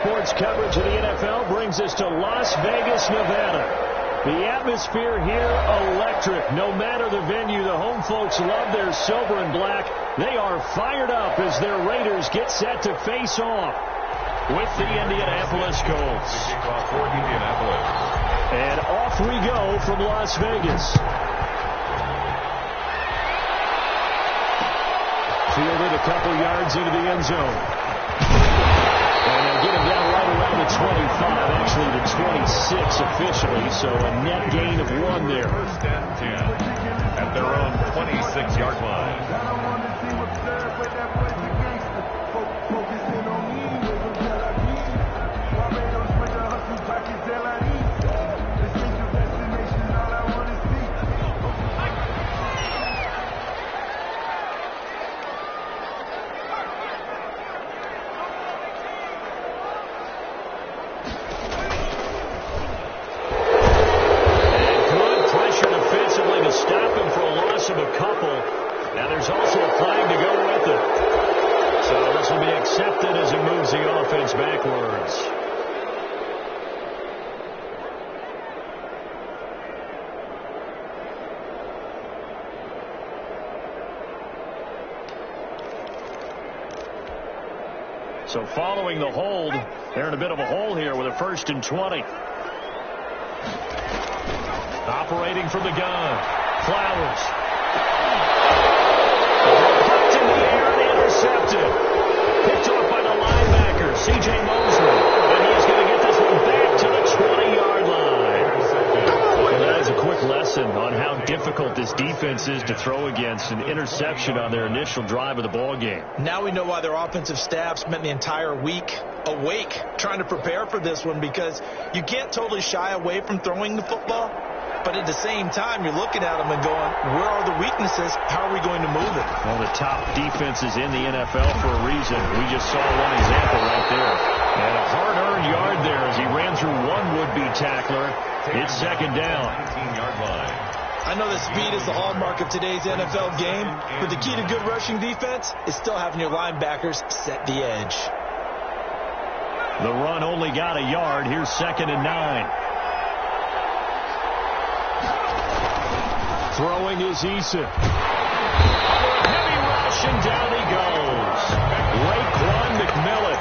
sports coverage of the NFL brings us to Las Vegas, Nevada. The atmosphere here, electric. No matter the venue, the home folks love their silver and black. They are fired up as their Raiders get set to face off with the Indianapolis Colts. For Indianapolis. And off we go from Las Vegas. Fielded a couple yards into the end zone. And they get him down right around the 25, actually the 26 officially, so a net gain of 1 there. First and 10 at their own 26-yard line. Of a couple. Now there's also a flag to go with it. So this will be accepted as it moves the offense backwards. So following the hold, they're in a bit of a hole here with a 1st and 20. Operating from the gun. Flowers. Popped in the air and intercepted. Picked off by the linebacker, C.J. Mosley. And he's going to get this one back to the 20-yard line. And that is a quick lesson on how difficult this defense is to throw against. An interception on their initial drive of the ball game. Now we know why their offensive staff spent the entire week awake trying to prepare for this one, because you can't totally shy away from throwing the football. But at the same time, you're looking at them and going, where are the weaknesses? How are we going to move it? Well, the top defenses in the NFL for a reason. We just saw one example right there. And a hard-earned yard there as he ran through one would-be tackler. It's 2nd down. 19-yard line. I know that speed is the hallmark of today's NFL game, but the key to good rushing defense is still having your linebackers set the edge. The run only got a yard. Here's 2nd and 9. Throwing is Eason. Heavy rush, and down he goes. Raekwon McMillan.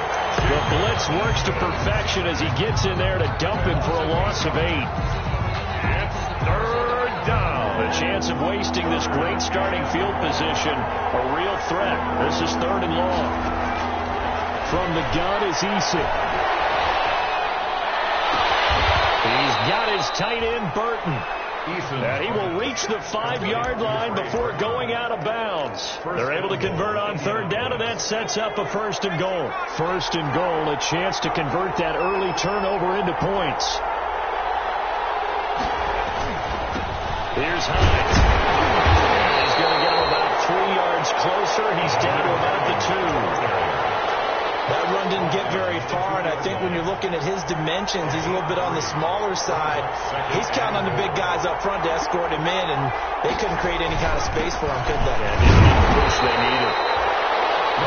The blitz works to perfection as he gets in there to dump him for a loss of 8. It's 3rd down. The chance of wasting this great starting field position, a real threat. This is 3rd and long. From the gun is Eason. He's got his tight end, Burton. And he will reach the 5-yard line before going out of bounds. They're able to convert on 3rd down, and that sets up a 1st and goal. 1st and goal, a chance to convert that early turnover into points. Here's Hines. He's going to get him about 3 yards closer. He's down to about the 2. That run didn't get very far, and I think when you're looking at his dimensions, he's a little bit on the smaller side. He's counting on the big guys up front to escort him in, and they couldn't create any kind of space for him, could they? Yeah, they need the push they needed.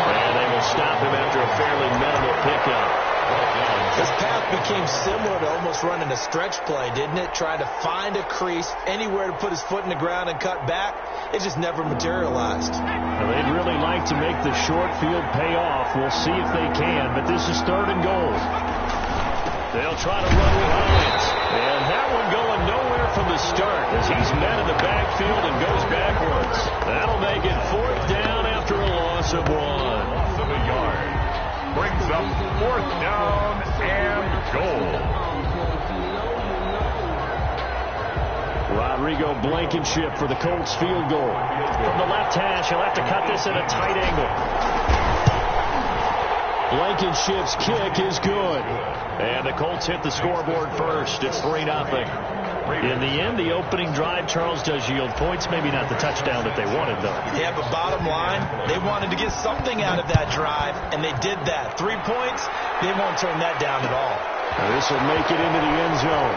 And they will stop him after a fairly minimal pickup. This path became similar to almost running a stretch play, didn't it? Trying to find a crease, anywhere to put his foot in the ground and cut back. It just never materialized. Well, they'd really like to make the short field pay off. We'll see if they can, but this is 3rd and goal. They'll try to run with Hines. And that one going nowhere from the start as he's met in the backfield and goes backwards. That'll make it 4th down after a loss of 1. Loss of a yard. Brings up 4th down and goal. Rodrigo Blankenship for the Colts field goal. From the left hash, he'll have to cut this at a tight angle. Blankenship's kick is good. And the Colts hit the scoreboard first. It's 3-0. In the end, the opening drive, Charles, does yield points. Maybe not the touchdown that they wanted, though. Yeah, but bottom line, they wanted to get something out of that drive, and they did that. 3 points, they won't turn that down at all. Now this will make it into the end zone.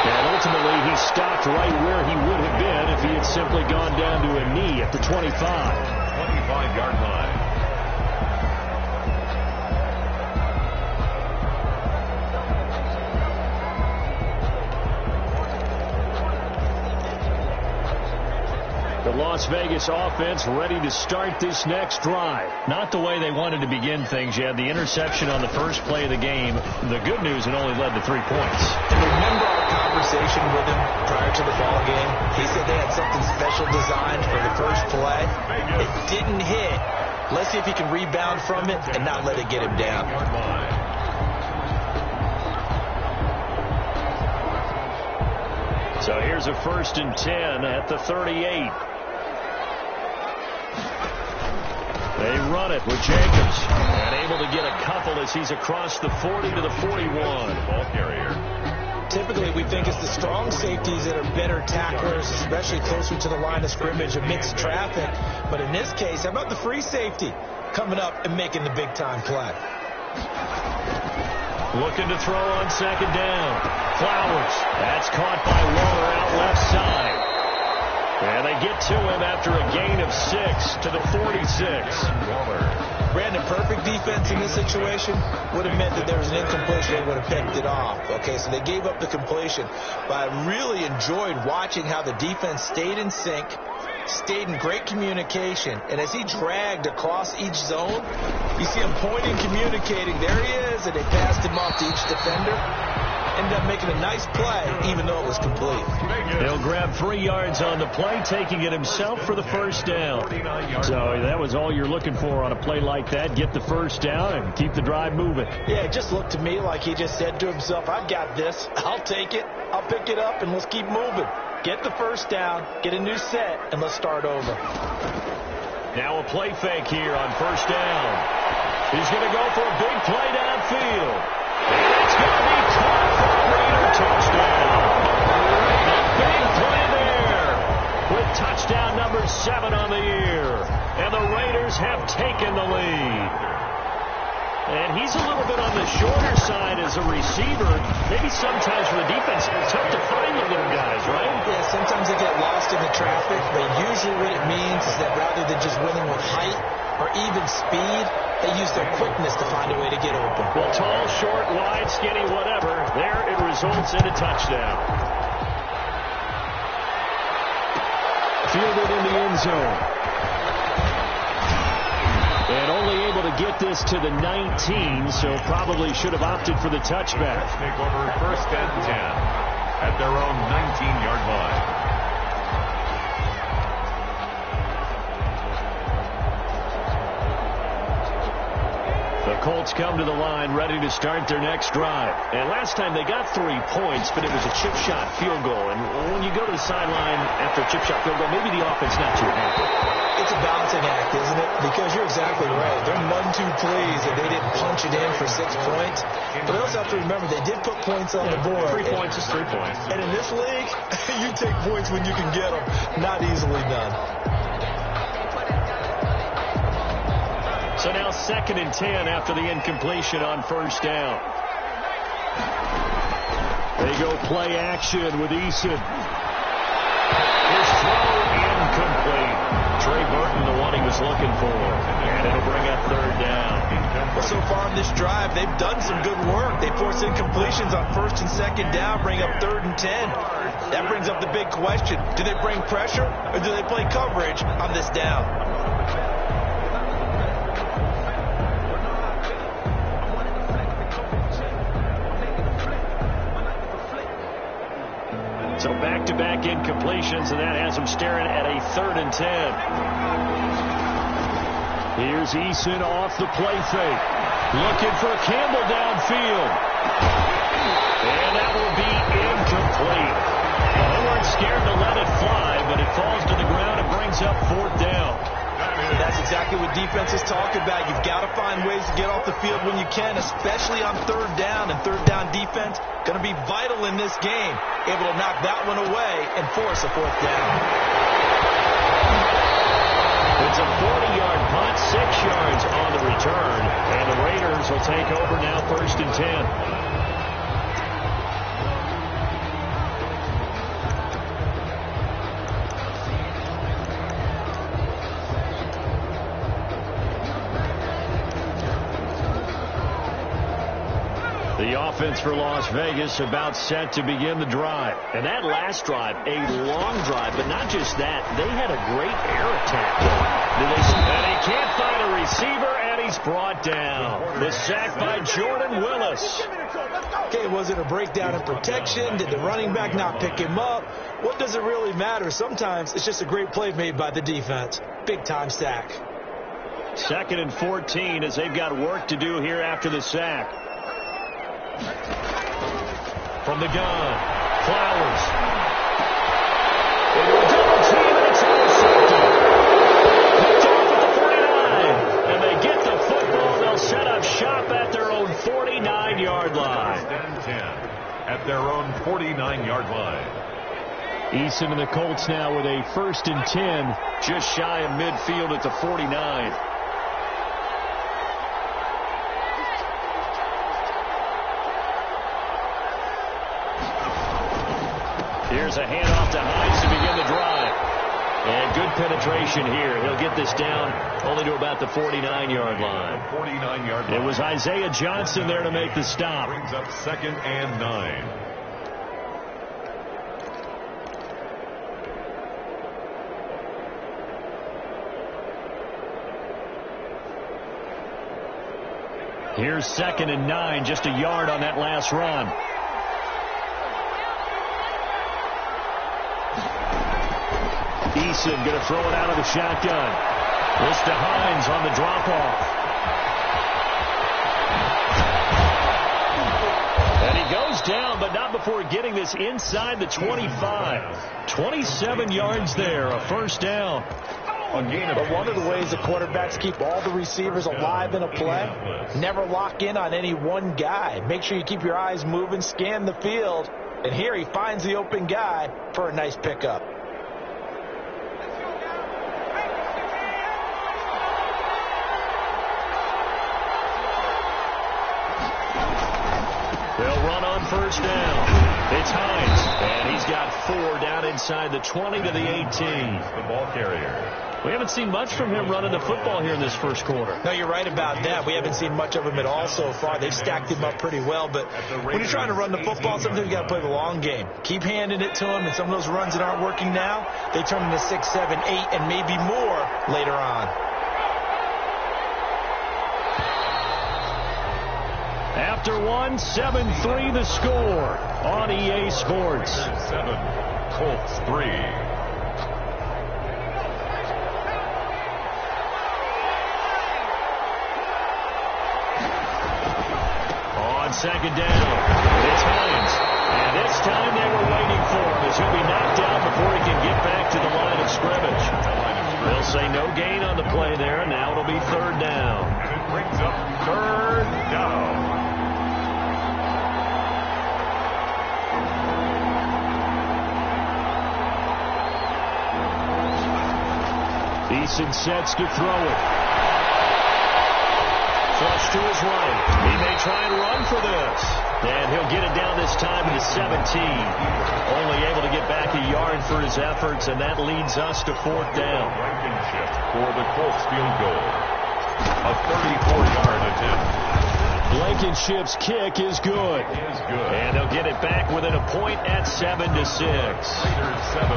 And ultimately, he stopped right where he would have been if he had simply gone down to a knee at the 25. 25-yard line. Las Vegas offense ready to start this next drive. Not the way they wanted to begin things. You had the interception on the first play of the game. The good news, it only led to 3 points. And remember our conversation with him prior to the ball game? He said they had something special designed for the first play. It didn't hit. Let's see if he can rebound from it and not let it get him down. So here's a 1st and 10 at the 38. They run it with Jacobs. And able to get a couple as he's across the 40 to the 41. Ball carrier. Typically, we think it's the strong safeties that are better tacklers, especially closer to the line of scrimmage amidst traffic. But in this case, how about the free safety coming up and making the big-time play? Looking to throw on 2nd down. Flowers. That's caught by Waller out left side. And they get to him after a gain of 6 to the 46. Waller. Brandon, perfect defense in this situation would have meant that there was an incompletion. They would have picked it off. Okay, so they gave up the completion. But I really enjoyed watching how the defense stayed in sync, stayed in great communication. And as he dragged across each zone, you see him pointing, communicating. There he is, and they passed him off to each defender. Ended up making a nice play, even though it was complete. He'll grab 3 yards on the play, taking it himself for the 1st down. So that was all you're looking for on a play like that. Get the 1st down and keep the drive moving. Yeah, it just looked to me like he just said to himself, I've got this. I'll take it. I'll pick it up, and let's keep moving. Get the 1st down, get a new set, and let's start over. Now a play fake here on 1st down. He's going to go for a big play downfield. And it's going to be caught for a Raider touchdown. A big play there with touchdown number 7 on the year. And the Raiders have taken the lead. And he's a little bit on the shorter side as a receiver. Maybe sometimes for the defense, it's tough to find the little guys, right? Yeah, sometimes they get lost in the traffic, but usually what it means is that rather than just winning with height or even speed, they use their quickness to find a way to get open. Well, tall, short, wide, skinny, whatever, there it results in a touchdown. Fielded in the end zone. And only able to get this to the 19, so probably should have opted for the touchback. Let's take over 1st and 10 at their own 19-yard line. The Colts come to the line ready to start their next drive. And last time they got 3 points, but it was a chip shot field goal. And when you go to the sideline after a chip shot field goal, maybe the offense not too happy. It's a balancing act, isn't it? Because you're exactly right. They're 1-2 pleased and they didn't punch it in for 6 points. But I also have to remember they did put points on the board. 3 points is 3 points. And in this league, you take points when you can get them. Not easily done. So now 2nd and 10 after the incompletion on 1st down. They go play action with Eason. His throw incomplete. Trey Burton, the one he was looking for. And it'll bring up 3rd down. Well, so far in this drive, they've done some good work. They force incompletions on 1st and 2nd down, bring up 3rd and 10. That brings up the big question. Do they bring pressure or do they play coverage on this down? So back-to-back incompletions, and that has them staring at a 3rd and 10. Here's Eason off the play fake. Looking for Campbell downfield. And that will be incomplete. Well, they weren't scared to let it fly, but it falls to the ground and brings up 4th down. That's exactly what defenses talk about. You've got to find ways to get off the field when you can, especially on 3rd down. And 3rd down defense going to be vital in this game. Able to knock that one away and force a 4th down. It's a 40-yard punt, 6 yards on the return. And the Raiders will take over now 1st and 10. The offense for Las Vegas about set to begin the drive. And that last drive, a long drive, but not just that. They had a great air attack going. And he can't find a receiver, and he's brought down. The sack by Jordan Willis. Okay, was it a breakdown in protection? Did the running back not pick him up? What does it really matter? Sometimes it's just a great play made by the defense. Big-time sack. 2nd and 14 as they've got work to do here after the sack. From the gun, Flowers. Into a double team, and it's intercepted. Picked off at the 49. And they get the football. They'll set up shop at their own 49-yard line. 10 at their own 49-yard line. Eason and the Colts now with a 1st and 10. Just shy of midfield at the 49. Here's a handoff to Hines to begin the drive. And good penetration here. He'll get this down only to about the 49-yard line. 49-yard line. It was Isaiah Johnson there to make the stop. Brings up 2nd and 9. Here's 2nd and 9, just a yard on that last run. Eason going to throw it out of the shotgun. This to Hines on the drop-off. And he goes down, but not before getting this inside the 25. 27 yards there, a 1st down. But one of the ways the quarterbacks keep all the receivers alive in a play, never lock in on any one guy. Make sure you keep your eyes moving, scan the field. And here he finds the open guy for a nice pickup. They'll run on 1st down. It's Hines, and he's got 4 down inside the 20 to the 18. The ball carrier. We haven't seen much from him running the football here in this 1st quarter. No, you're right about that. We haven't seen much of him at all so far. They've stacked him up pretty well, but when you're trying to run the football, sometimes you got to play the long game. Keep handing it to him, and some of those runs that aren't working now, they turn into 6, 7, 8, and maybe more later on. After 1, 7-3 the score on EA Sports. 7, Colts 3. On 2nd down, it's Hines. And this time they were waiting for him as he'll be knocked out before he can get back to the line of scrimmage. They'll say no gain on the play there, and now it'll be 3rd down. And it brings up 3rd down. Eason sets to throw it. Flush to his right. He may try and run for this. And he'll get it down this time to the 17. Only able to get back a yard for his efforts, and that leads us to 4th down. Blankenship for the Colts field goal. A 34-yard attempt. Blankenship's kick is good. And they'll get it back within a point at 7-6.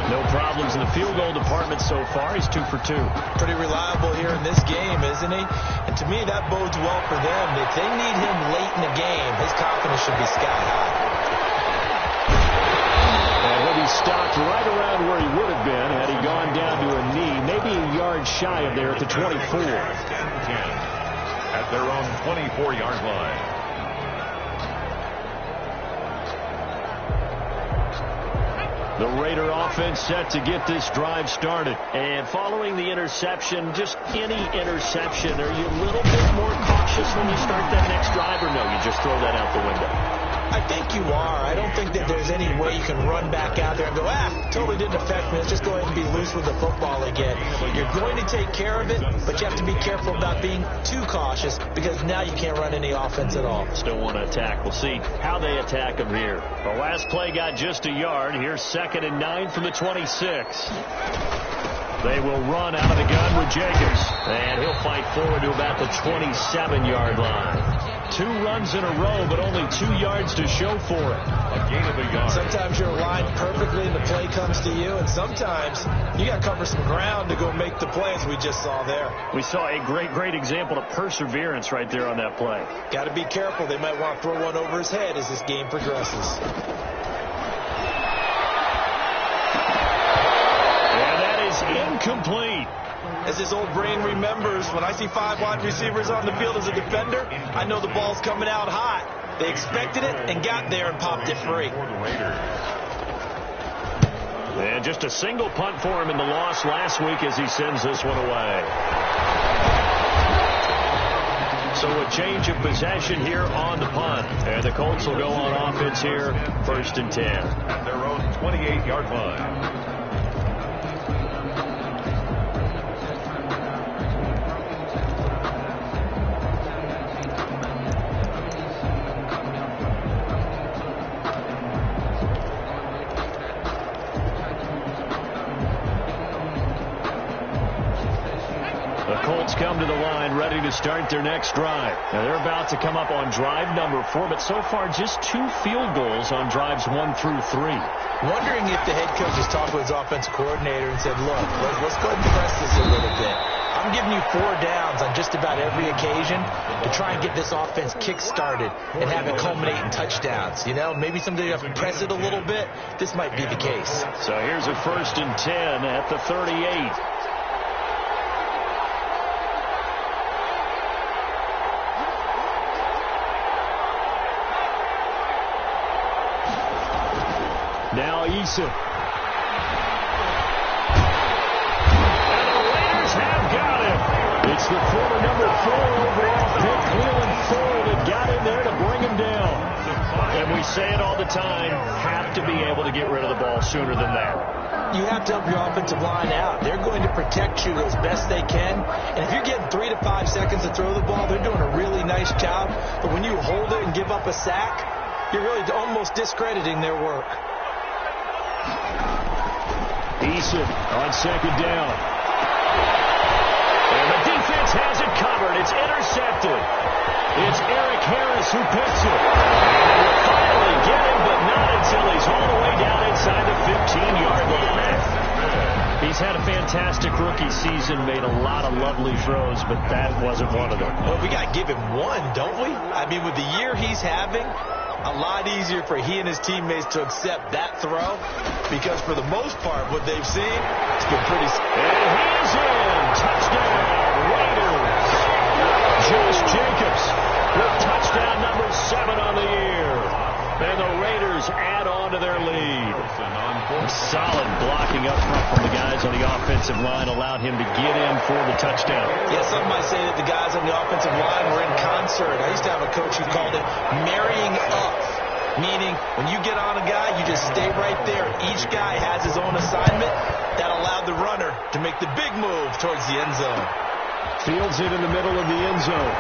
No problems in the field goal department so far. He's 2 for 2. Pretty reliable here in this game, isn't he? And to me, that bodes well for them. If they need him late in the game, his confidence should be sky high. And he'll be stopped right around where he would have been had he gone down to a knee, maybe a yard shy of there at the 24. At their own 24-yard line. The Raider offense set to get this drive started. And following the interception, just any interception, are you a little bit more cautious when you start that next drive, or no, you just throw that out the window? I think you are. I don't think that there's any way you can run back out there and go, totally didn't affect me. Let's just go ahead and be loose with the football again. You're going to take care of it, but you have to be careful about being too cautious because now you can't run any offense at all. Still want to attack. We'll see how they attack them here. The last play got just a yard. Here's 2nd and 9 from the 26. They will run out of the gun with Jacobs. And he'll fight forward to about the 27-yard line. 2 runs in a row, but only 2 yards to show for it. A gain of a yard. Sometimes you're aligned perfectly and the play comes to you, and sometimes you got to cover some ground to go make the play, as we just saw there. We saw a great example of perseverance right there on that play. Got to be careful. They might want to throw one over his head as this game progresses. And that is incomplete. As his old brain remembers, when I see 5 wide receivers on the field as a defender, I know the ball's coming out hot. They expected it and got there and popped it free. And just a single punt for him in the loss last week as he sends this one away. So a change of possession here on the punt. And the Colts will go on offense here, 1st and 10. At their own 28-yard line. Come to the line, ready to start their next drive. Now they're about to come up on drive number 4, but so far just 2 field goals on drives 1 through 3. Wondering if the head coach has talked with his offensive coordinator and said, look, let's go ahead and press this a little bit. I'm giving you 4 downs on just about every occasion to try and get this offense kick-started and have it culminate in touchdowns. You know, maybe someday you have to press it a little bit. This might be the case. So here's a 1st and 10 at the 38. Now Eason. And the Raiders have got him. It's the former number 4 overall pick, Cleveland Ford, that got in there to bring him down. And we say it all the time, have to be able to get rid of the ball sooner than that. You have to help your offensive line out. They're going to protect you as best they can. And if you're getting 3 to 5 seconds to throw the ball, they're doing a really nice job. But when you hold it and give up a sack, you're really almost discrediting their work. Eason on 2nd down. And the defense has it covered. It's intercepted. It's Eric Harris who picks it. And they will finally get him, but not until he's all the way down inside the 15-yard line. He's had a fantastic rookie season, made a lot of lovely throws, but that wasn't one of them. Well, we got to give him one, don't we? I mean, with the year he's having, a lot easier for he and his teammates to accept that throw, because for the most part, what they've seen, it's been pretty... And he's in! Touchdown, Raiders! Josh Jacobs with touchdown number 7 on the year. And the Raiders add on to their lead. Solid blocking up front from the guys on the offensive line allowed him to get in for the touchdown. Yeah, some might say that the guys on the offensive line were in concert. I used to have a coach who called it marrying up, meaning when you get on a guy, you just stay right there. Each guy has his own assignment. That allowed the runner to make the big move towards the end zone. Fields it in the middle of the end zone.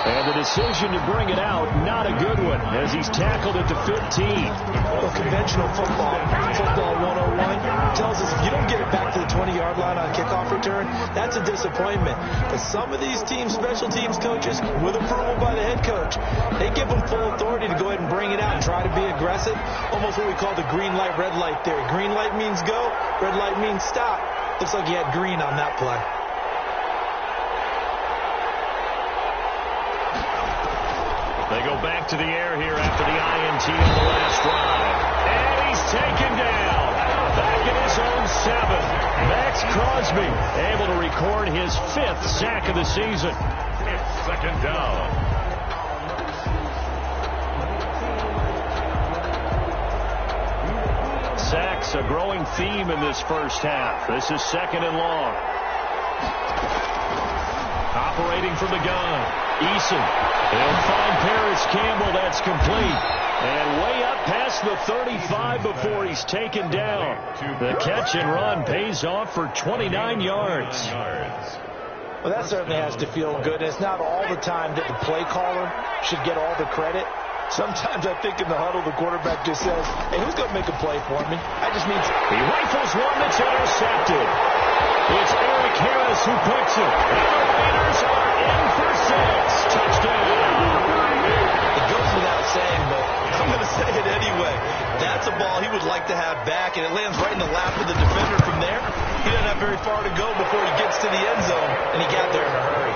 And the decision to bring it out, not a good one, as he's tackled at the 15. Well, conventional football 101, tells us if you don't get it back to the 20-yard line on kickoff return, that's a disappointment. But some of these teams, special teams coaches, with approval by the head coach, they give them full authority to go ahead and bring it out and try to be aggressive, almost what we call the green light, red light theory. Green light means go, red light means stop. Looks like he had green on that play. They go back to the air here after the INT on the last drive. And he's taken down. Back in his own 7. Max Crosby able to record his 5th sack of the season. It's 2nd down. Sacks a growing theme in this first half. This is 2nd and long. Operating from the gun. Eason. They'll find Paris Campbell. That's complete. And way up past the 35 before he's taken down. The catch and run pays off for 29 yards. Well, that certainly has to feel good. It's not all the time that the play caller should get all the credit. Sometimes I think in the huddle, the quarterback just says, hey, who's going to make a play for me? I just need to... He rifles one that's intercepted. It's Eric Harris who puts it. And the Raiders are in for 6. Touchdown. It goes without saying, but I'm going to say it anyway. That's a ball he would like to have back, and it lands right in the lap of the defender from there. He doesn't have very far to go before he gets to the end zone, and he got there in a hurry.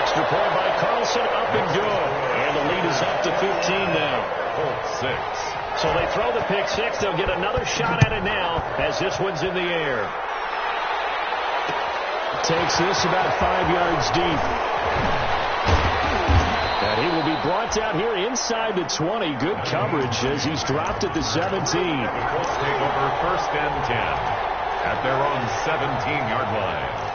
Extra point by Carlson, up and good. And the lead is up to 15 now. Colts 6. So they throw the pick 6. They'll get another shot at it now as this one's in the air. Takes this about 5 yards deep. And he will be brought down here inside the 20. Good coverage as he's dropped at the 17. The Colts take over 1st and 10 at their own 17-yard line.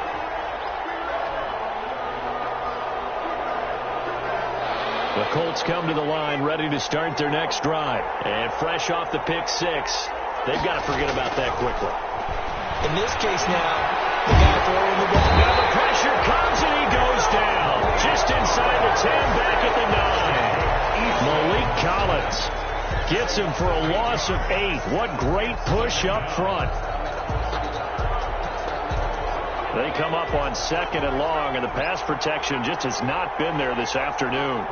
The Colts come to the line ready to start their next drive. And fresh off the pick 6, they've got to forget about that quickly. In this case now, the guy throwing the ball. Now the pressure comes and he goes down. Just inside the 10, back at the 9. Malik Collins gets him for a loss of 8. What great push up front. They come up on 2nd and long, and the pass protection just has not been there this afternoon.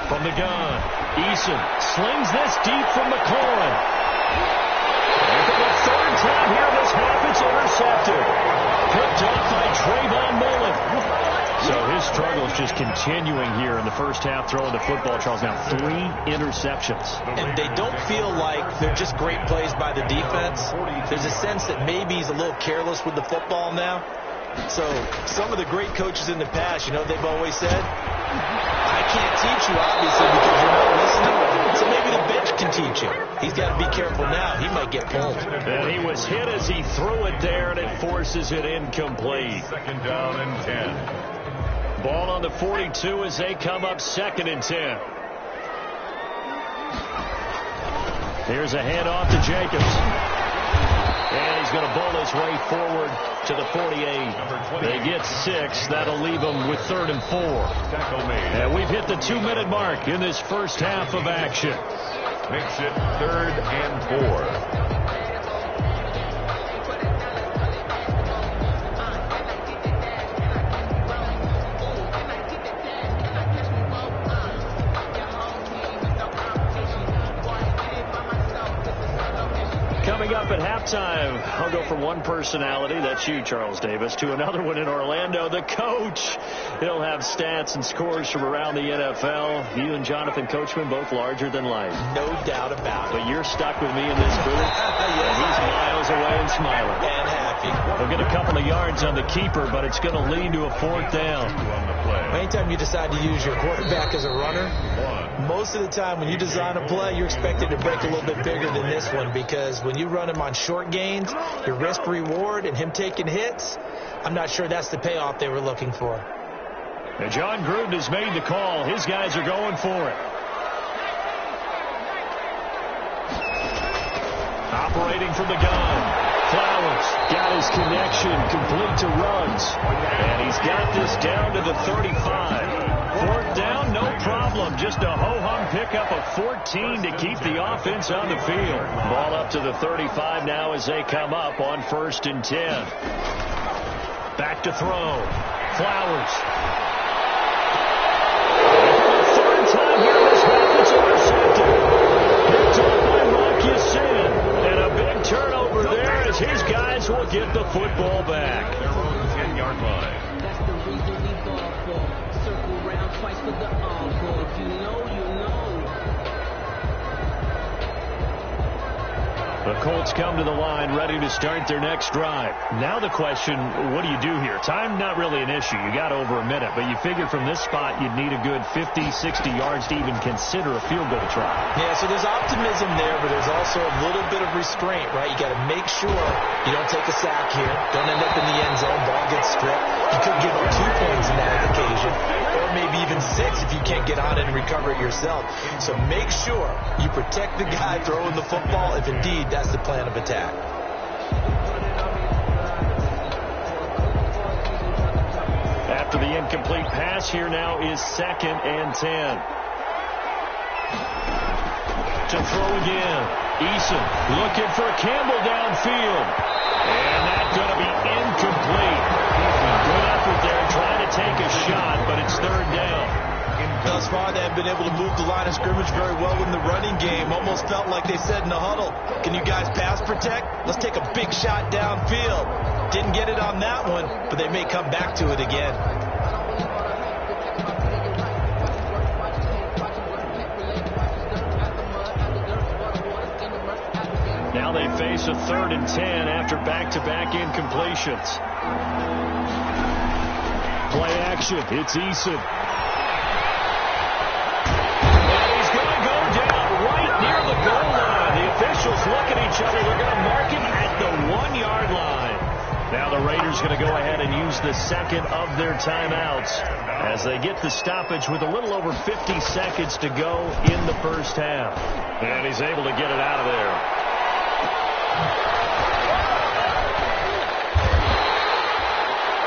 From the gun, Eason slings this deep from McLaurin. And for the 3rd time here this half, it's intercepted. Picked up by Trayvon Mullen. So his struggles just continuing here in the first half throwing the football, Charles. Now 3 interceptions. And they don't feel like they're just great plays by the defense. There's a sense that maybe he's a little careless with the football now. So some of the great coaches in the past, you know, they've always said, I can't teach you, obviously, because you're not listening. So maybe the bench can teach him. He's got to be careful now. He might get pulled. And he was hit as he threw it there, and it forces it incomplete. 2nd down and 10. Ball on the 42 as they come up 2nd and 10. Here's a handoff to Jacobs. And he's going to bowl his way forward to the 48. They get 6. That'll leave them with 3rd and 4. Tackle made. And we've hit the 2-minute mark in this first half of action. Makes it 3rd and 4. Coming up at halftime, I'll go from one personality, that's you, Charles Davis, to another one in Orlando, the coach. He'll have stats and scores from around the NFL. You and Jonathan Coachman, both larger than life. No doubt about it. But you're stuck with me in this booth. Yes, He's miles away and smiling. And happy. He'll get a couple of yards on the keeper, but it's going to lead to a 4th down. On the play. Anytime you decide to use your quarterback as a runner, most of the time when you design a play, you're expected to break a little bit bigger than this one, because when you run him on short gains, your risk reward and him taking hits, I'm not sure that's the payoff they were looking for. And John Gruden has made the call. His guys are going for it. Operating from the gun. Flowers got his connection complete to Ruggs. And he's got this down to the 35. 4th down, no problem. Just a ho-hum pickup of 14 to keep the offense on the field. Ball up to the 35 now as they come up on 1st and 10. Back to throw. Flowers. And for the 3rd time here this half, it's intercepted. Picked up by Rocky Sin. And a big turnover there as his guys will get the football back. Their own 10-yard line. That's the reason we ball for. Circle round twice for the encore. If you know, you know. The Colts come to the line ready to start their next drive. Now the question, what do you do here? Time not really an issue. You got over a minute, but you figure from this spot you'd need a good 50, 60 yards to even consider a field goal try. Yeah, so there's optimism there, but there's also a little bit of restraint, right? You got to make sure you don't take a sack here. Don't end up in the end zone. Ball gets stripped. You could give up 2 points in that occasion, or maybe even 6 if you can't get on it and recover it yourself. So make sure you protect the guy throwing the football if indeed that's the plan of attack. After the incomplete pass, here now is 2nd and 10. To throw again. Eason looking for Campbell downfield. And that's going to be incomplete. Good effort there trying to take a shot, but it's third down. Thus far, they have been able to move the line of scrimmage very well in the running game. Almost felt like they said in the huddle, can you guys pass protect? Let's take a big shot downfield. Didn't get it on that one, but they may come back to it again. Now they face a 3rd and 10 after back-to-back incompletions. Play action. It's Eason. The goal line. The officials look at each other. They're going to mark him at the 1-yard line. Now the Raiders going to go ahead and use the second of their timeouts as they get the stoppage with a little over 50 seconds to go in the first half. And he's able to get it out of there.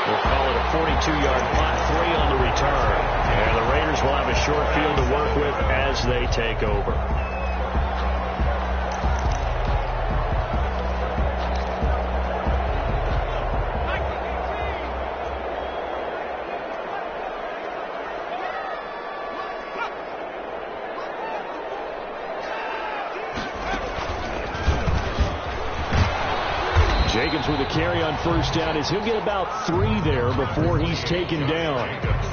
We'll call it a 42-yard punt, 3 on the return. And the Raiders will have a short field to work with as they take over. Jacobs with a carry on first down as he'll get about 3 there before he's taken down.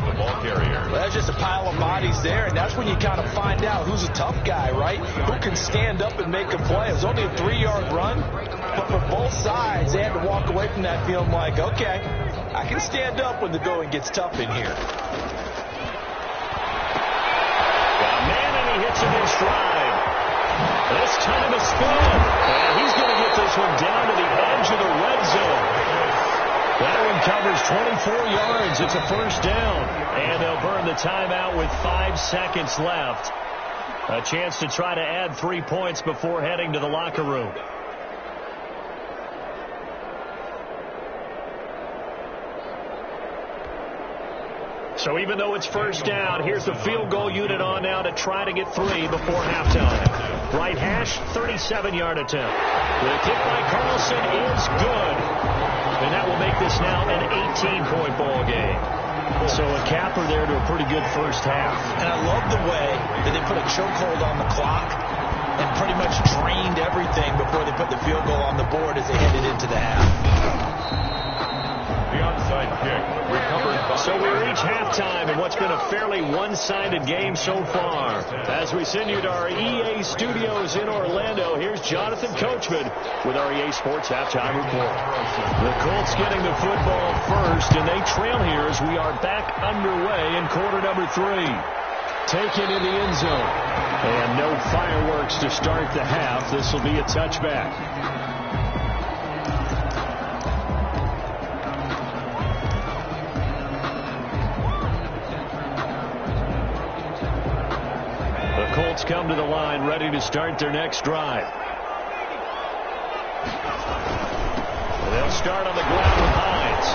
The ball carrier. Well, that's just a pile of bodies there, and that's when you kind of find out who's a tough guy, right? Who can stand up and make a play. It was only a 3-yard run, but for both sides, they had to walk away from that feeling like, okay, I can stand up when the going gets tough in here. Got a man, and he hits him in stride. This time a spin. And he's going to get this one down to the edge of the red zone. That one covers 24 yards. It's a first down. And they'll burn the timeout with 5 seconds left. A chance to try to add 3 points before heading to the locker room. So even though it's first down, here's the field goal unit on now to try to get 3 before halftime. Right hash, 37-yard attempt. The kick by Carlson is good. And that will make this now an 18-point ball game. So a capper there to a pretty good first half. And I love the way that they put a chokehold on the clock and pretty much drained everything before they put the field goal on the board as they headed into the half. The onside kick recovered by... So we reach halftime in what's been a fairly one-sided game so far. As we send you to our EA studios in Orlando, here's Jonathan Coachman with our EA Sports Halftime Report. The Colts getting the football first, and they trail here as we are back underway in quarter number 3. Taken in the end zone. And no fireworks to start the half. This will be a touchback. Colts come to the line ready to start their next drive. They'll start on the ground with Hines.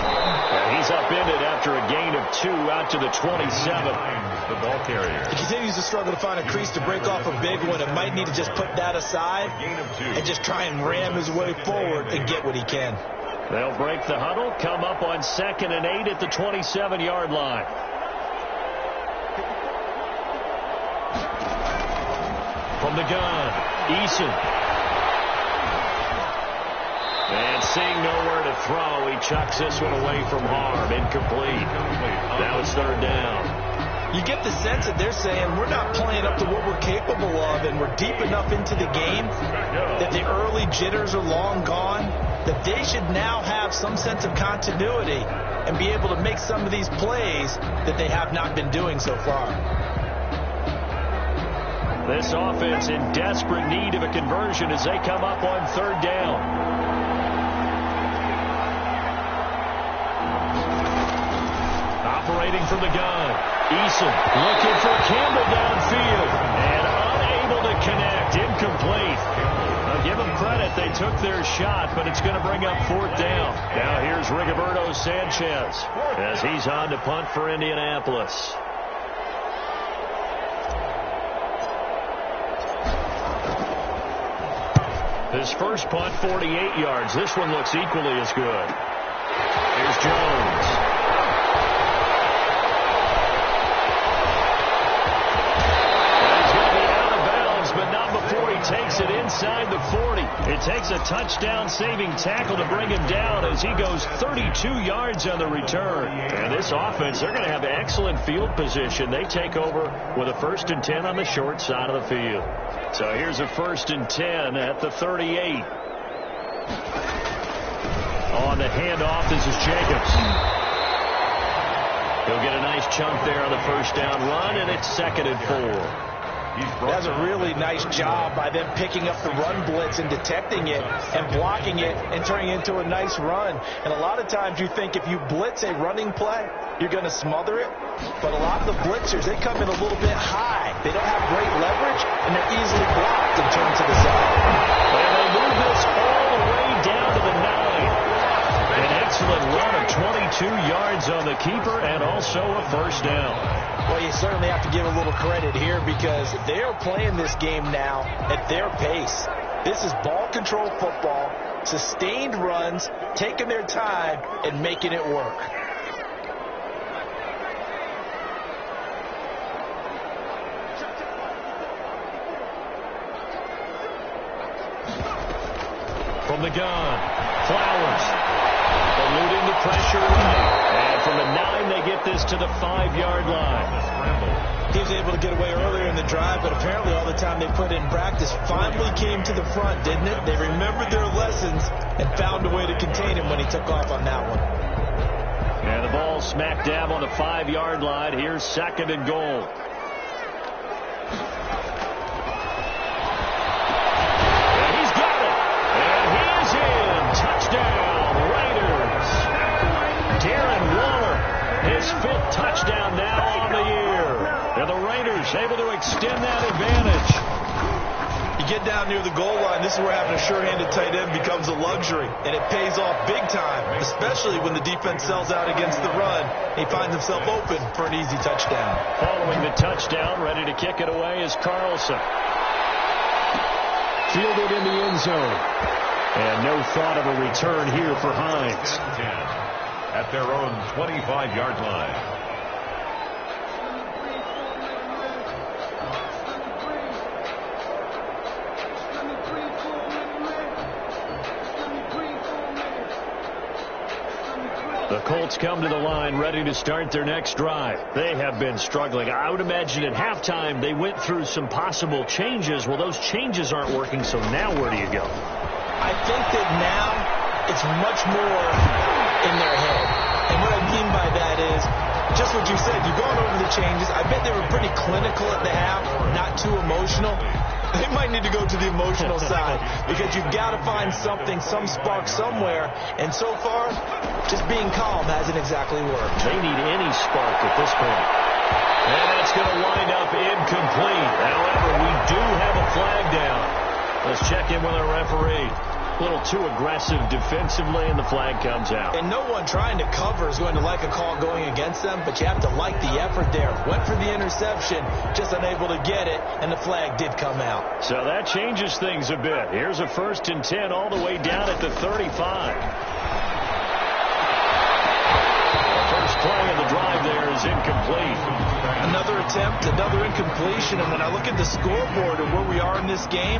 And he's upended after a gain of 2 out to the 27. The ball carrier. He continues to struggle to find a crease to break off a big one and might need to just put that aside and just try and ram his way forward and get what he can. They'll break the huddle, come up on 2nd and 8 at the 27-yard line. From the gun, Eason. And seeing nowhere to throw, he chucks this one away from harm. Incomplete. Now it's 3rd down. You get the sense that they're saying we're not playing up to what we're capable of, and we're deep enough into the game that the early jitters are long gone, that they should now have some sense of continuity and be able to make some of these plays that they have not been doing so far. This offense in desperate need of a conversion as they come up on 3rd down. Operating from the gun. Eason looking for Campbell downfield. And unable to connect. Incomplete. I'll give them credit. They took their shot, but it's going to bring up 4th down. Now here's Rigoberto Sanchez as he's on to punt for Indianapolis. His first punt, 48 yards. This one looks equally as good. Here's Jones. He's going to be out of bounds, but not before he takes it inside the 40. It takes a touchdown-saving tackle to bring him down as he goes 32 yards on the return. And this offense, they're going to have excellent field position. They take over with a 1st and 10 on the short side of the field. So here's a 1st and 10 at the 38. On the handoff, this is Jacobs. He'll get a nice chunk there on the first down run, and it's 2nd and 4. That's a really nice job by them picking up the run blitz and detecting it and blocking it and turning it into a nice run. And a lot of times you think if you blitz a running play, you're going to smother it. But a lot of the blitzers, they come in a little bit high. They don't have great leverage, and they're easily blocked and turned to the side. And they move this all the way down to the 9. An excellent run of 22 yards on the keeper and also a 1st down. Well, you certainly have to give a little credit here because they are playing this game now at their pace. This is ball control football, sustained runs, taking their time and making it work. From the gun, Flowers. Eluding the pressure right. And from the 9, they get this to the 5-yard line. He was able to get away earlier in the drive, but apparently all the time they put in practice finally came to the front, didn't it? They remembered their lessons and found a way to contain him when he took off on that one. And the ball smack dab on the 5-yard line. Here's 2nd and goal. And he's got it. And he's in. Touchdown. His 5th touchdown now on the year. And the Raiders able to extend that advantage. You get down near the goal line, this is where having a sure-handed tight end becomes a luxury. And it pays off big time, especially when the defense sells out against the run. He finds himself open for an easy touchdown. Following the touchdown, ready to kick it away is Carlson. Fielded in the end zone. And no thought of a return here for Hines. At their own 25-yard line. The Colts come to the line ready to start their next drive. They have been struggling. I would imagine at halftime they went through some possible changes. Well, those changes aren't working, so now where do you go? I think that now it's much more in their head. And what I mean by that is just what you said. You've gone over the changes. I bet they were pretty clinical at the half, not too emotional. They might need to go to the emotional side because you've got to find something, some spark somewhere. And so far, just being calm hasn't exactly worked. They need any spark at this point. And that's going to wind up incomplete. However, we do have a flag down. Let's check in with our referee. A little too aggressive defensively, and the flag comes out. And no one trying to cover is going to like a call going against them, but you have to like the effort there. Went for the interception, just unable to get it, and the flag did come out. So that changes things a bit. Here's a 1st and 10 all the way down at the 35. Play of the drive there is incomplete. Another attempt, another incompletion, and when I look at the scoreboard and where we are in this game,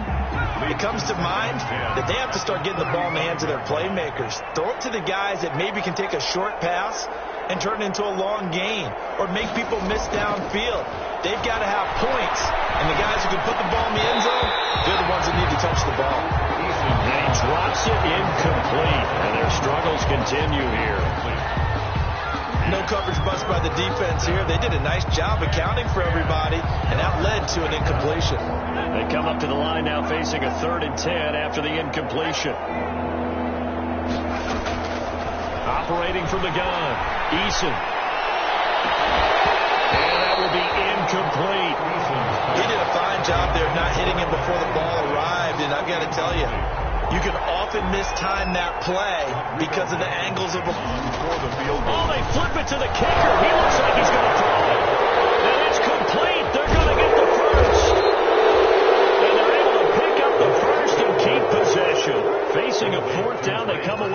it comes to mind that they have to start getting the ball in the hands of their playmakers. Throw it to the guys that maybe can take a short pass and turn it into a long gain or make people miss downfield. They've got to have points, and the guys who can put the ball in the end zone, they're the ones that need to touch the ball. And he drops it incomplete, and their struggles continue here. No coverage bust by the defense here. They did a nice job accounting for everybody, and that led to an incompletion. They come up to the line now facing a 3rd and 10 after the incompletion. Operating from the gun, Eason. And that will be incomplete. He did a fine job there of not hitting him before the ball arrived, and I've got to tell you, you can often mistime that play because of the angles of before the field goal. Oh, they flip it to the kicker. He looks like he's going to throw it. And it's complete. They're going to get the first. And they're able to pick up the first and keep possession.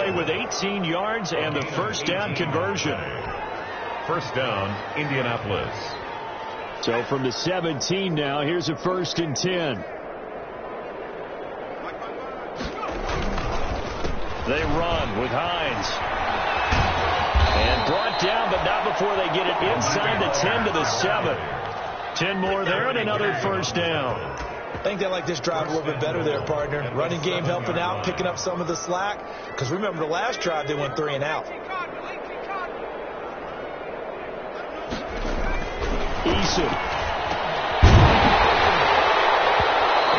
away with 18 yards and the first down conversion. First down, Indianapolis. So from the 17 now, here's a 1st and 10. They run with Hines. And brought down, but not before they get it inside the 10 to the 7. 10 more there and another first down. I think they like this drive a little bit better there, partner. Running game helping out, picking up some of the slack. Because remember, the last drive, they went 3 and out. Eason.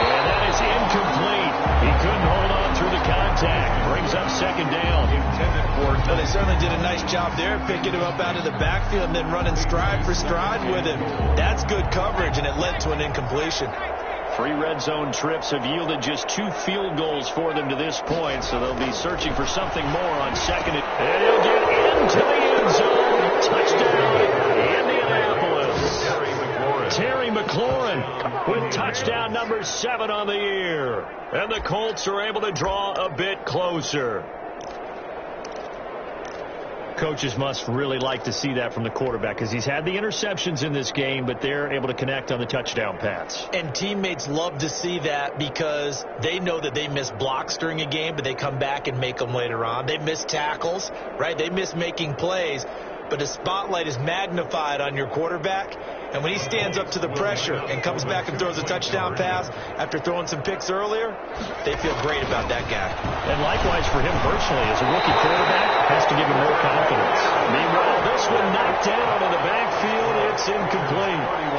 And that is incomplete. He couldn't hold on through the contact. Brings up second down. Well, they certainly did a nice job there, picking him up out of the backfield and then running stride for stride with him. That's good coverage, and it led to an incompletion. 3 red zone trips have yielded just 2 field goals for them to this point, so they'll be searching for something more on second. And he'll get into the end zone. Touchdown, Indianapolis. Terry McLaurin with touchdown number 7 on the year. And the Colts are able to draw a bit closer. Coaches must really like to see that from the quarterback because he's had the interceptions in this game, but they're able to connect on the touchdown pass. And teammates love to see that because they know that they miss blocks during a game, but they come back and make them later on. They miss tackles, right? They miss making plays, but the spotlight is magnified on your quarterback. And when he stands up to the pressure and comes back and throws a touchdown pass after throwing some picks earlier, they feel great about that guy. And likewise for him personally, as a rookie quarterback, has to give him more confidence. Meanwhile, this one knocked down in the backfield. It's incomplete. 21.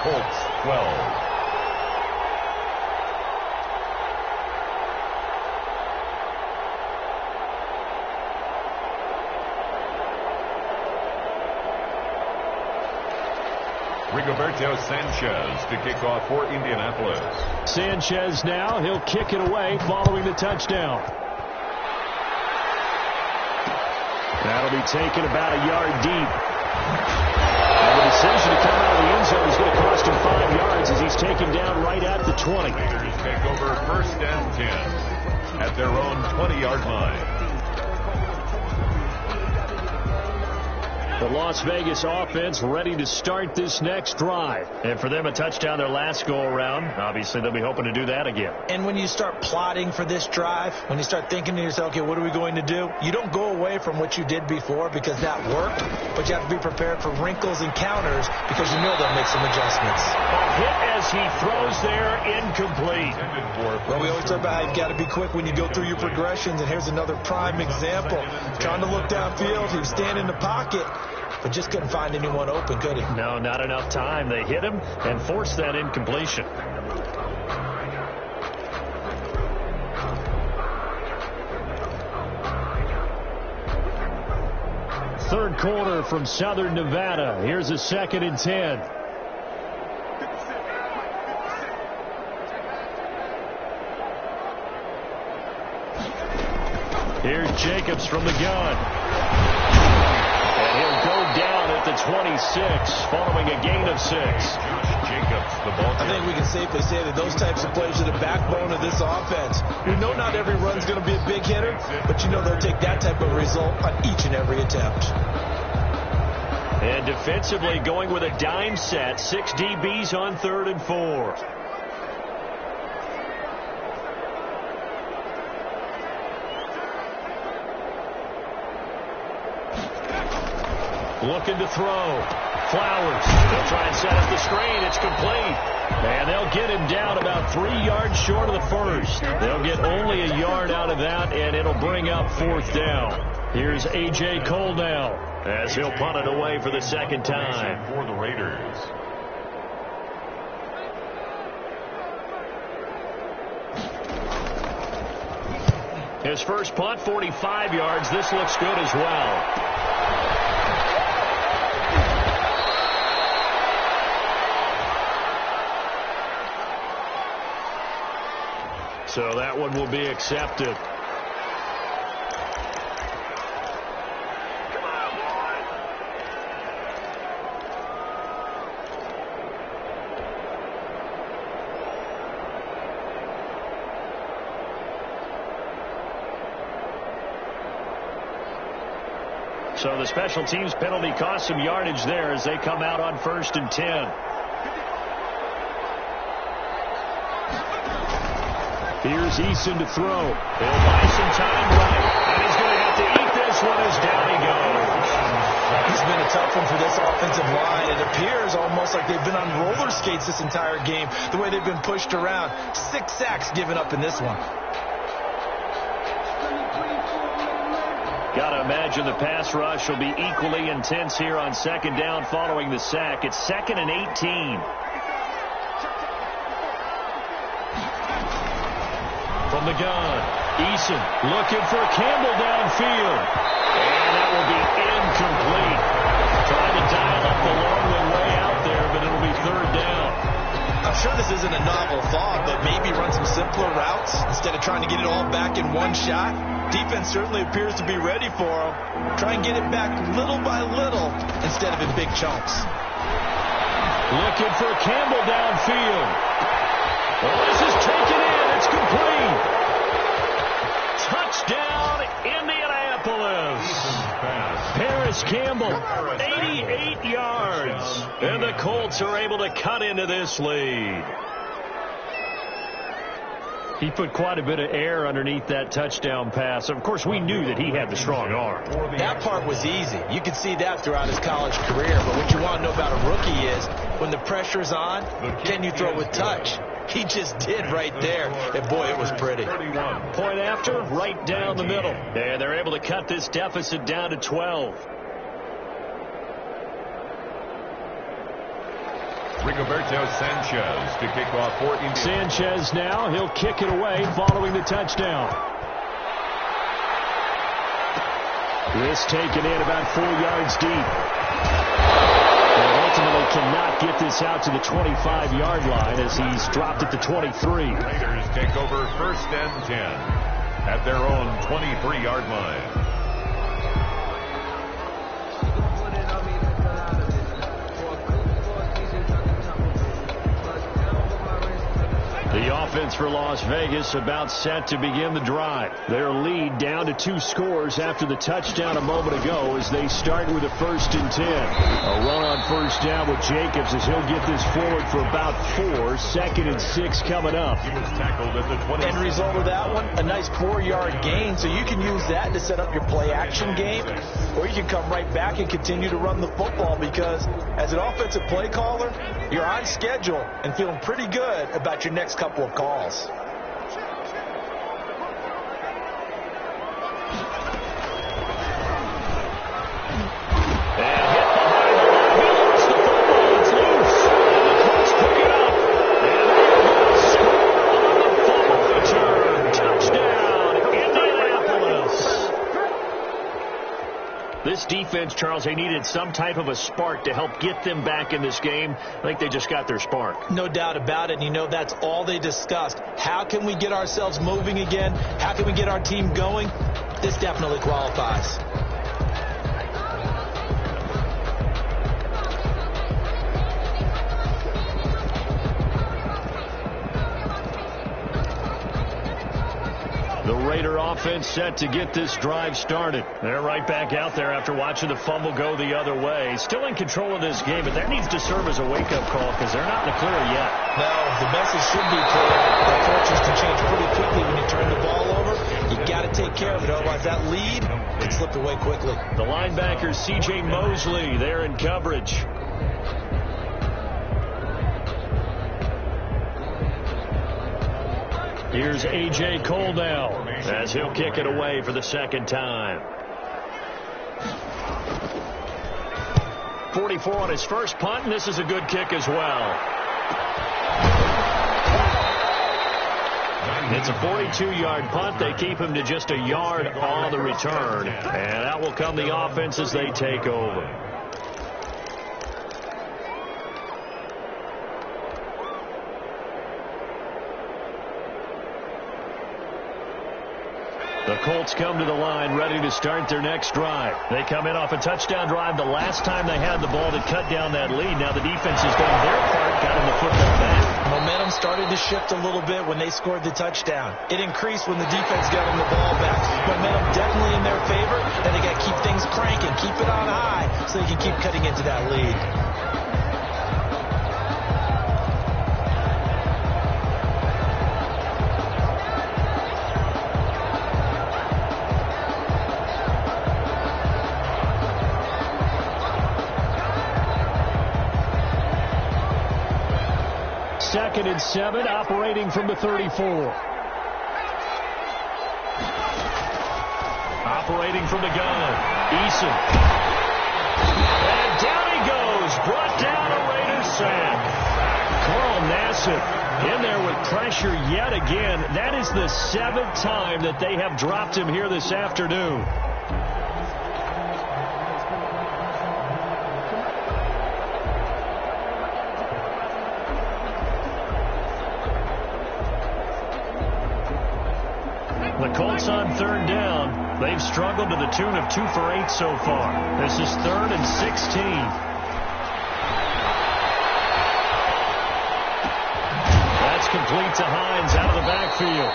Colts 12. Rigoberto Sanchez to kick off for Indianapolis. Sanchez now, he'll kick it away following the touchdown. That'll be taken about a yard deep. And the decision to come out of the end zone is going to cost him 5 yards as he's taken down right at the 20. Raiders take over 1st and 10 at their own 20-yard line. The Las Vegas offense ready to start this next drive. And for them, a touchdown their last go-around. Obviously, they'll be hoping to do that again. And when you start plotting for this drive, when you start thinking to yourself, okay, what are we going to do? You don't go away from what you did before because that worked, but you have to be prepared for wrinkles and counters because you know they'll make some adjustments. A hit as he throws there, incomplete. Well, we always talk about how you've got to be quick when you go through your progressions, and here's another prime example. Trying to look downfield, he was standing in the pocket, but just couldn't find anyone open, could he? No, not enough time. They hit him and forced that incompletion. Third quarter from Southern Nevada. Here's a 2nd and 10. Here's Jacobs from the gun. And he'll go down at the 26 following a gain of 6. Jacobs, the ball. I think we can safely say that those types of plays are the backbone of this offense. You know not every run's going to be a big hitter, but you know they'll take that type of result on each and every attempt. And defensively going with a dime set. 6 DBs on 3rd and 4. Looking to throw. Flowers. They'll try and set up the screen. It's complete. And they'll get him down about 3 yards short of the first. They'll get only a yard out of that, and it'll bring up 4th down. Here's A.J. Cole now as he'll punt it away for the 2nd time. For the Raiders. His first punt, 45 yards. This looks good as well. So that one will be accepted. So the special teams penalty cost some yardage there as they come out on 1st and 10. Here's Eason to throw. He'll buy some time right. And he's going to have to eat this one as down he goes. It's been a tough one for this offensive line. It appears almost like they've been on roller skates this entire game, the way they've been pushed around. 6 sacks given up in this one. Got to imagine the pass rush will be equally intense here on 2nd down following the sack. It's 2nd and 18. From the gun, Eason looking for Campbell downfield. And that will be incomplete. Trying to dial up the long way out there, but it'll be 3rd down. I'm sure this isn't a novel thought, but maybe run some simpler routes instead of trying to get it all back in one shot. Defense certainly appears to be ready for them. Try and get it back little by little instead of in big chunks. Looking for Campbell downfield. Well, this is taken in. It's complete. Touchdown, Indianapolis. Paris Campbell, 88 yards. And the Colts are able to cut into this lead. He put quite a bit of air underneath that touchdown pass. Of course, we knew that he had the strong arm. That part was easy. You could see that throughout his college career. But what you want to know about a rookie is when the pressure's on, can you throw with touch? He just did right there. And, boy, it was pretty. Point after, right down the middle. And they're able to cut this deficit down to 12. Rigoberto Sanchez to kick off for Indiana. Sanchez now, he'll kick it away following the touchdown. This taken in about 4 yards deep. And ultimately cannot get this out to the 25-yard line as he's dropped at the 23. Raiders take over 1st and 10 at their own 23-yard line. The offense for Las Vegas about set to begin the drive. Their lead down to 2 scores after the touchdown a moment ago as they start with a 1st and 10. A run on 1st down with Jacobs as he'll get this forward for about 4. 2nd and 6 coming up. He was tackled at the 20. End result of that one, a nice 4-yard gain. So you can use that to set up your play-action game, or you can come right back and continue to run the football because as an offensive play caller, you're on schedule and feeling pretty good about your next couple of calls. This defense, Charles, they needed some type of a spark to help get them back in this game. I think they just got their spark. No doubt about it. And you know, that's all they discussed. How can we get ourselves moving again? How can we get our team going? This definitely qualifies. The Raider offense set to get this drive started. They're right back out there after watching the fumble go the other way. Still in control of this game, but that needs to serve as a wake-up call because they're not in the clear yet. No, the message should be clear. The fortunes can change pretty quickly when you turn the ball over. You got to take care of it, otherwise that lead can slip away quickly. The linebacker, C.J. Mosley, there in coverage. Here's A.J. Cole now as he'll kick it away for the 2nd time. 44 on his first punt, and this is a good kick as well. It's a 42-yard punt. They keep him to just a yard on the return. And out will come the offense as they take over. The Colts come to the line ready to start their next drive. They come in off a touchdown drive the last time they had the ball to cut down that lead. Now the defense has done their part, got him the football back. Momentum started to to shift a little bit when they scored the touchdown. It increased when the defense got them the ball back. Momentum definitely in their favor, and they got to keep things cranking, keep it on high so they can keep cutting into that lead. Second and 7, operating from the 34. Operating from the gun, Eason. And down he goes, brought down a Raiders sack. Carl Nassib in there with pressure yet again. That is the 7th time that they have dropped him here this afternoon. The Colts on 3rd down. They've struggled to the tune of 2 for 8 so far. This is 3rd and 16. That's complete to Hines out of the backfield.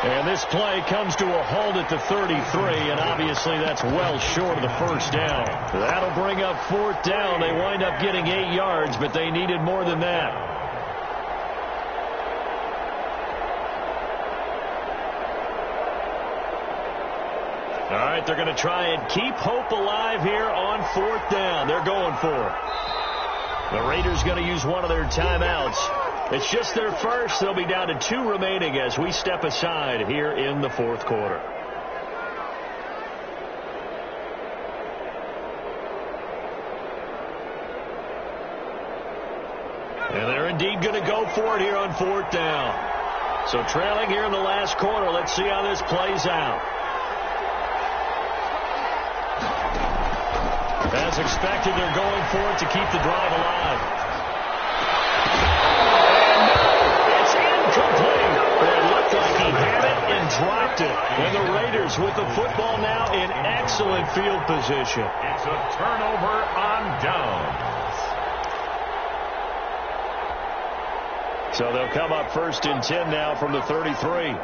And this play comes to a halt at the 33, and obviously that's well short of the first down. That'll bring up 4th down. They wind up getting 8 yards, but they needed more than that. All right, they're going to try and keep hope alive here on 4th down. They're going for it. The Raiders going to use one of their timeouts. It's just their first. They'll be down to 2 remaining as we step aside here in the 4th quarter. And they're indeed going to go for it here on 4th down. So trailing here in the last quarter. Let's see how this plays out. As expected, they're going for it to keep the drive alive. And no, it's incomplete. It looked like he had it and dropped it. And the Raiders with the football now in excellent field position. It's a turnover on downs. So they'll come up 1st and 10 now from the 33.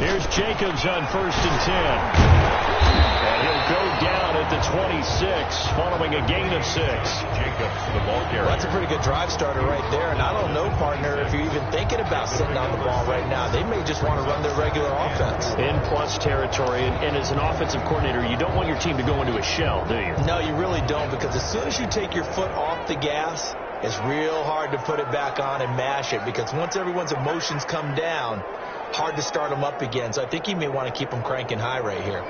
Here's Jacobs on 1st and 10. And he'll go down at the 26 following a gain of 6. Jacobs, the ball carrier. Well, that's a pretty good drive starter right there. And I don't know, partner, if you're even thinking about sitting on the ball right now. They may just want to run their regular offense. In plus territory. And as an offensive coordinator, you don't want your team to go into a shell, do you? No, you really don't, because as soon as you take your foot off the gas, it's real hard to put it back on and mash it, because once everyone's emotions come down, hard to start them up again. So I think he may want to keep them cranking high right here.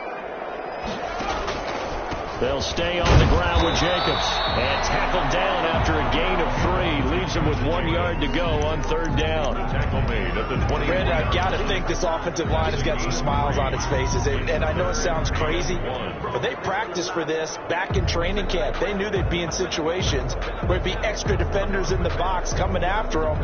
They'll stay on the ground with Jacobs. And tackled down after a gain of 3. Leaves him with 1 yard to go on 3rd down. Tackle made at the 20. Brandon, I've got to think this offensive line has got some smiles on its faces. And I know it sounds crazy, but they practiced for this back in training camp. They knew they'd be in situations where it'd be extra defenders in the box coming after them,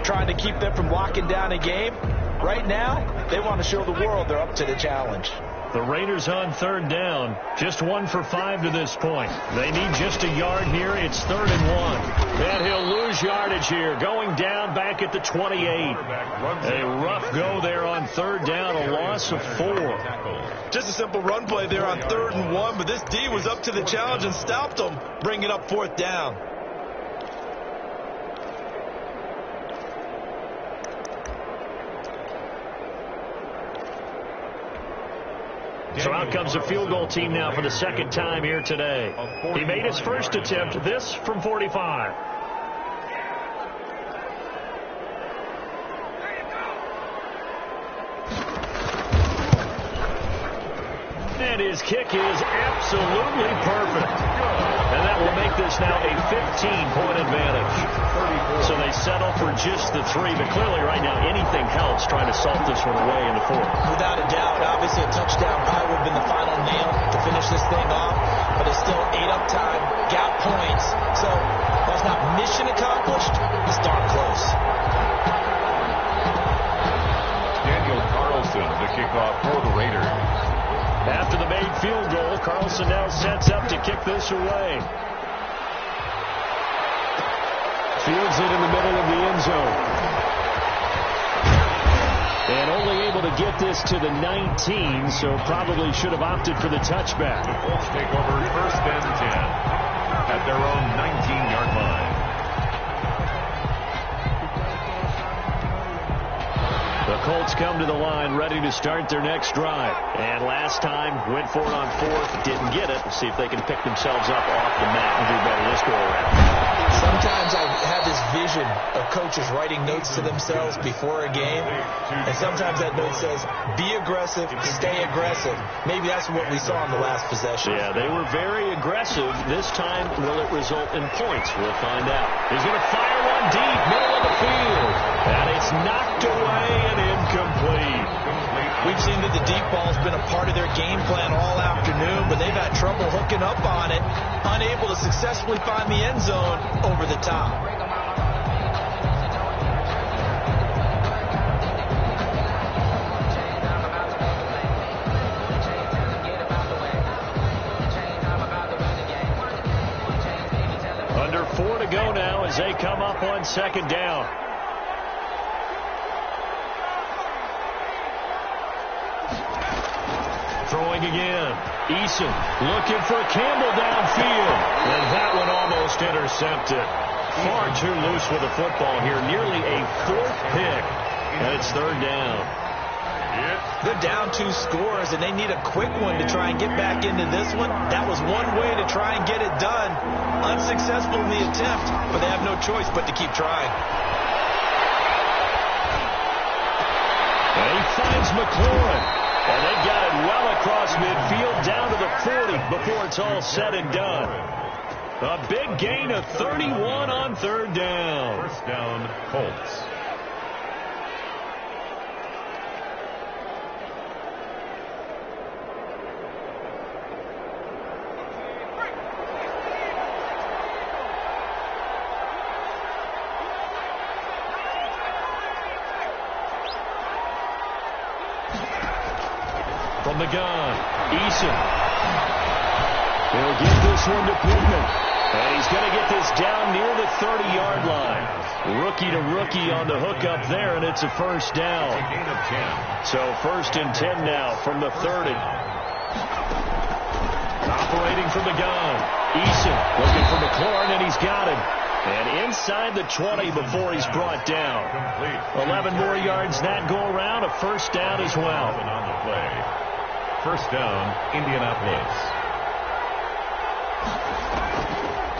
trying to keep them from locking down a game. Right now, they want to show the world they're up to the challenge. The Raiders on 3rd down. Just 1 for 5 to this point. They need just a yard here. It's 3rd and 1. And he'll lose yardage here. Going down back at the 28. A rough go there on 3rd down. A loss of 4. Just a simple run play there on 3rd and 1. But this D was up to the challenge and stopped them, bringing up 4th down. So out comes a field goal team now for the 2nd time here today. He made his first attempt, this from 45. And his kick is absolutely perfect. And that will make this now a 15-point advantage. So they settle for just the 3, but clearly right now anything helps trying to salt this one away in the 4th. Without a doubt, obviously a touchdown probably would have been the final nail to finish this thing off, but it's still 8 up time, got points. So while it's not mission accomplished, it's darn close. field goal. Carlson now sets up to kick this away. Fields it in the middle of the end zone. And only able to get this to the 19, so probably should have opted for the touchback. The Colts take over 1st and 10 at their own 19-yard line. The Colts come to the line ready to start their next drive. And last time, went for it on 4th, didn't get it. See if they can pick themselves up off the mat and do better this go around. Sometimes I have this vision of coaches writing notes to themselves before a game, and sometimes that note says, be aggressive, stay aggressive. Maybe that's what we saw in the last possession. Yeah, they were very aggressive. This time, will it result in points? We'll find out. He's going to fire one deep, middle of the field, and it's knocked away and incomplete. We've seen that the deep ball's been a part of their game plan all afternoon, but they've had trouble hooking up on it, unable to successfully find the end zone over the top. Under 4 to go now as they come up on 2nd down. Throwing again. Eason looking for Campbell downfield. And that one almost intercepted. Far too loose with the football here. Nearly a 4th pick. And it's 3rd down. They're down 2 scores, and they need a quick one to try and get back into this one. That was one way to try and get it done. Unsuccessful in the attempt, but they have no choice but to keep trying. And he finds McLaurin. And they got it well across midfield down to the 40 before it's all said and done. A big gain of 31 on 3rd down. 1st down, Colts. From the gun, Eason. He'll get this one to Pittman. And he's going to get this down near the 30-yard line. Rookie to rookie on the hook up there, and it's a 1st down. A gain of 10. So 1st and 10 now from the 30. Operating from the gun. Eason looking for McLaurin, and he's got him. And inside the 20 before he's brought down. 11 more yards that go around. A 1st down as well. On the play. 1st down, Indianapolis.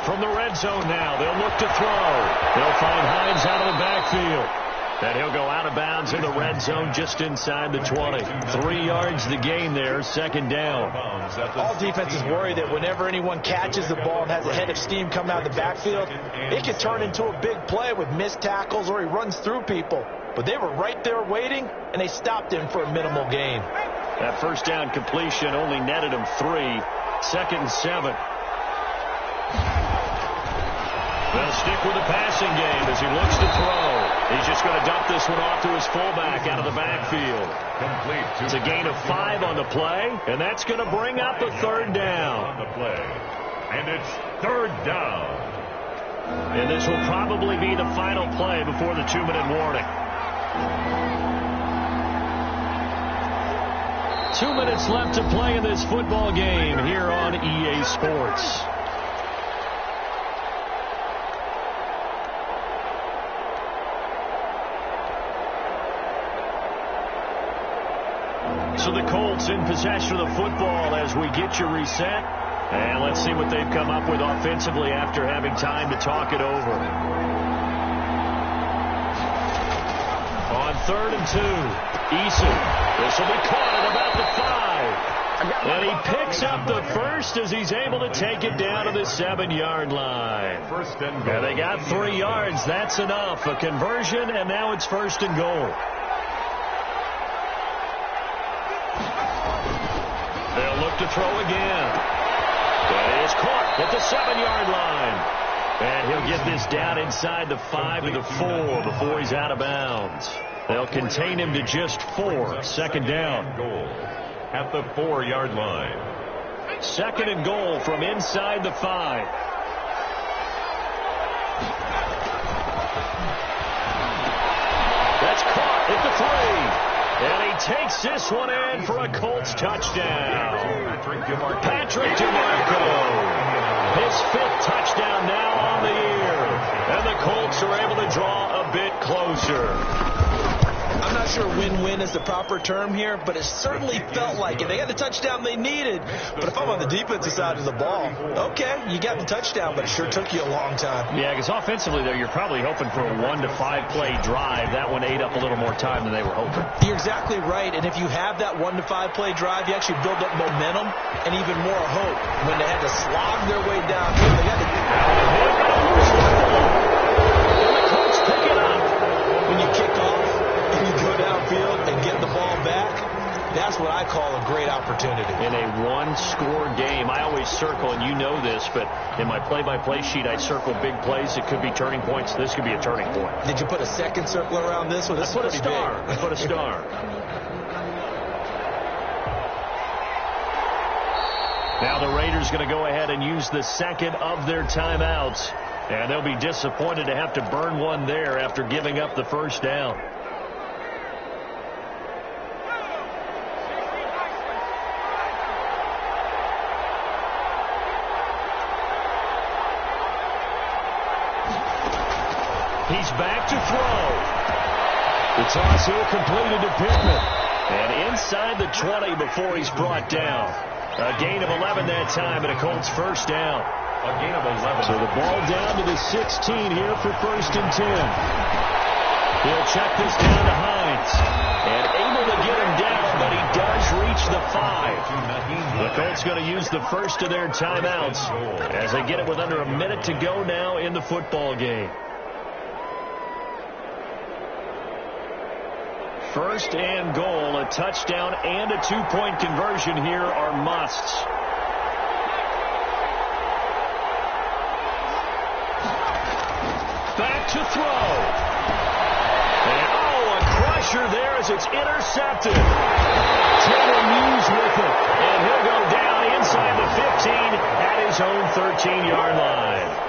From the red zone now, they'll look to throw. They'll find Hines out of the backfield. And he'll go out of bounds in the red zone just inside the 20. 3 yards the gain there, 2nd down. All defenses worry that whenever anyone catches the ball and has a head of steam coming out of the backfield, it can turn into a big play with missed tackles or he runs through people. But they were right there waiting, and they stopped him for a minimal gain. That 1st down completion only netted him 3. 2nd and 7. They'll stick with the passing game as he looks to throw. He's just going to dump this one off to his fullback out of the backfield. Complete. It's a gain of 5 on the play, and that's going to bring up a 3rd down. On the play. And it's 3rd down. And this will probably be the final play before the 2-minute warning. 2 minutes left to play in this football game here on EA Sports. So the Colts in possession of the football as we get you reset. And let's see what they've come up with offensively after having time to talk it over. On 3rd and 2, Eason. This will be caught at about the 5. And he picks up the 1st as he's able to take it down to the 7-yard line. 1st and goal. And they got 3 yards. That's enough. A conversion, and now it's 1st and goal. They'll look to throw again. That is caught at the 7-yard line. And he'll get this down inside the 5 to the 4 before he's out of bounds. They'll contain him to just 4. 2nd down. Goal at the 4-yard line. Second and goal from inside the 5. That's caught at the 3. And he takes this one in for a Colts touchdown. Patrick DeMarco. His 5th touchdown now on the year. And the Colts are able to draw a bit closer. I'm not sure win-win is the proper term here, but it certainly felt like it. They got the touchdown they needed. But if I'm on the defensive side of the ball, okay, you got the touchdown, but it sure took you a long time. Yeah, because offensively, though, you're probably hoping for a 1 to 5 play drive. That one ate up a little more time than they were hoping. You're exactly right, and if you have that 1 to 5 play drive, you actually build up momentum and even more hope. When they had to slog their way down, they had to... The Colts pick it up. When you kick off, you go downfield and get the ball back, that's what I call a great opportunity. In a one-score game, I always circle, and you know this, but in my play-by-play sheet, I circle big plays. It could be turning points. This could be a turning point. Did you put a second circle around this one? I put a star. I put a star. Now the Raiders going to go ahead and use the second of their timeouts, and they'll be disappointed to have to burn one there after giving up the first down. He's back to throw. The toss here completed to Pittman. And inside the 20 before he's brought down. A gain of 11 that time and a Colts first down. A gain of 11. So the ball down to the 16 here for 1st and 10. He'll check this down to Hines. And able to get him down, but he does reach the 5. The Colts going to use the first of their timeouts as they get it with under a minute to go now in the football game. 1st and goal, a touchdown and a 2-point conversion here are musts. Back to throw. And a crusher there as it's intercepted. Taylor Muse with it. And he'll go down inside the 15 at his own 13-yard line.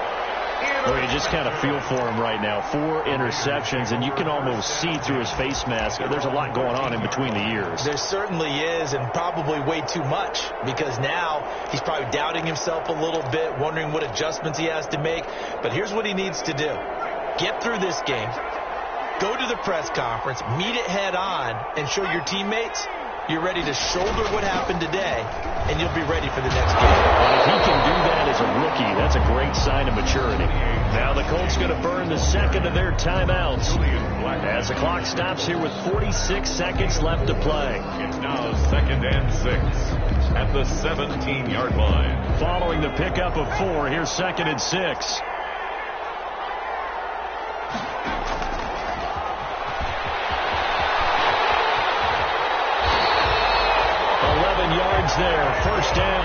Well, you just kind of feel for him right now. 4 interceptions, and you can almost see through his face mask. There's a lot going on in between the ears. There certainly is, and probably way too much, because now he's probably doubting himself a little bit, wondering what adjustments he has to make. But here's what he needs to do. Get through this game, go to the press conference, meet it head on, and show your teammates you're ready to shoulder what happened today, and you'll be ready for the next game. If he can do that as a rookie, that's a great sign of maturity. Now the Colts going to burn the second of their timeouts as the clock stops here with 46 seconds left to play. It's now 2nd and 6 at the 17-yard line. Following the pickup of 4, here's 2nd and 6. Yards there, first down.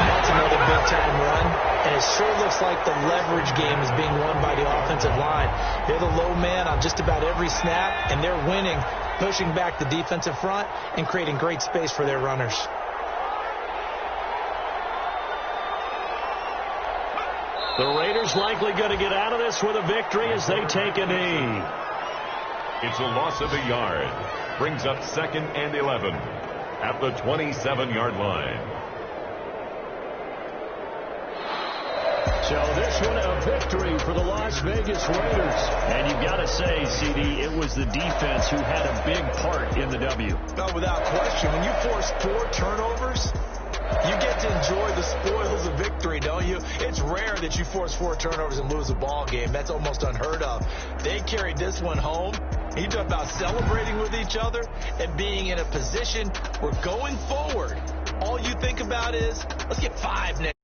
That's another big-time run, and it sure looks like the leverage game is being won by the offensive line. They're the low man on just about every snap, and they're winning, pushing back the defensive front and creating great space for their runners. The Raiders likely going to get out of this with a victory as they take a knee. It's a loss of a yard. Brings up 2nd and 11. At the 27-yard line. So this one a victory for the Las Vegas Raiders. And you've got to say, CD, it was the defense who had a big part in the W. No, without question. When you force 4 turnovers, you get to enjoy the spoils of victory, don't you? It's rare that you force 4 turnovers and lose a ball game. That's almost unheard of. They carried this one home. You talk about celebrating with each other and being in a position where going forward, all you think about is, let's get 5 next.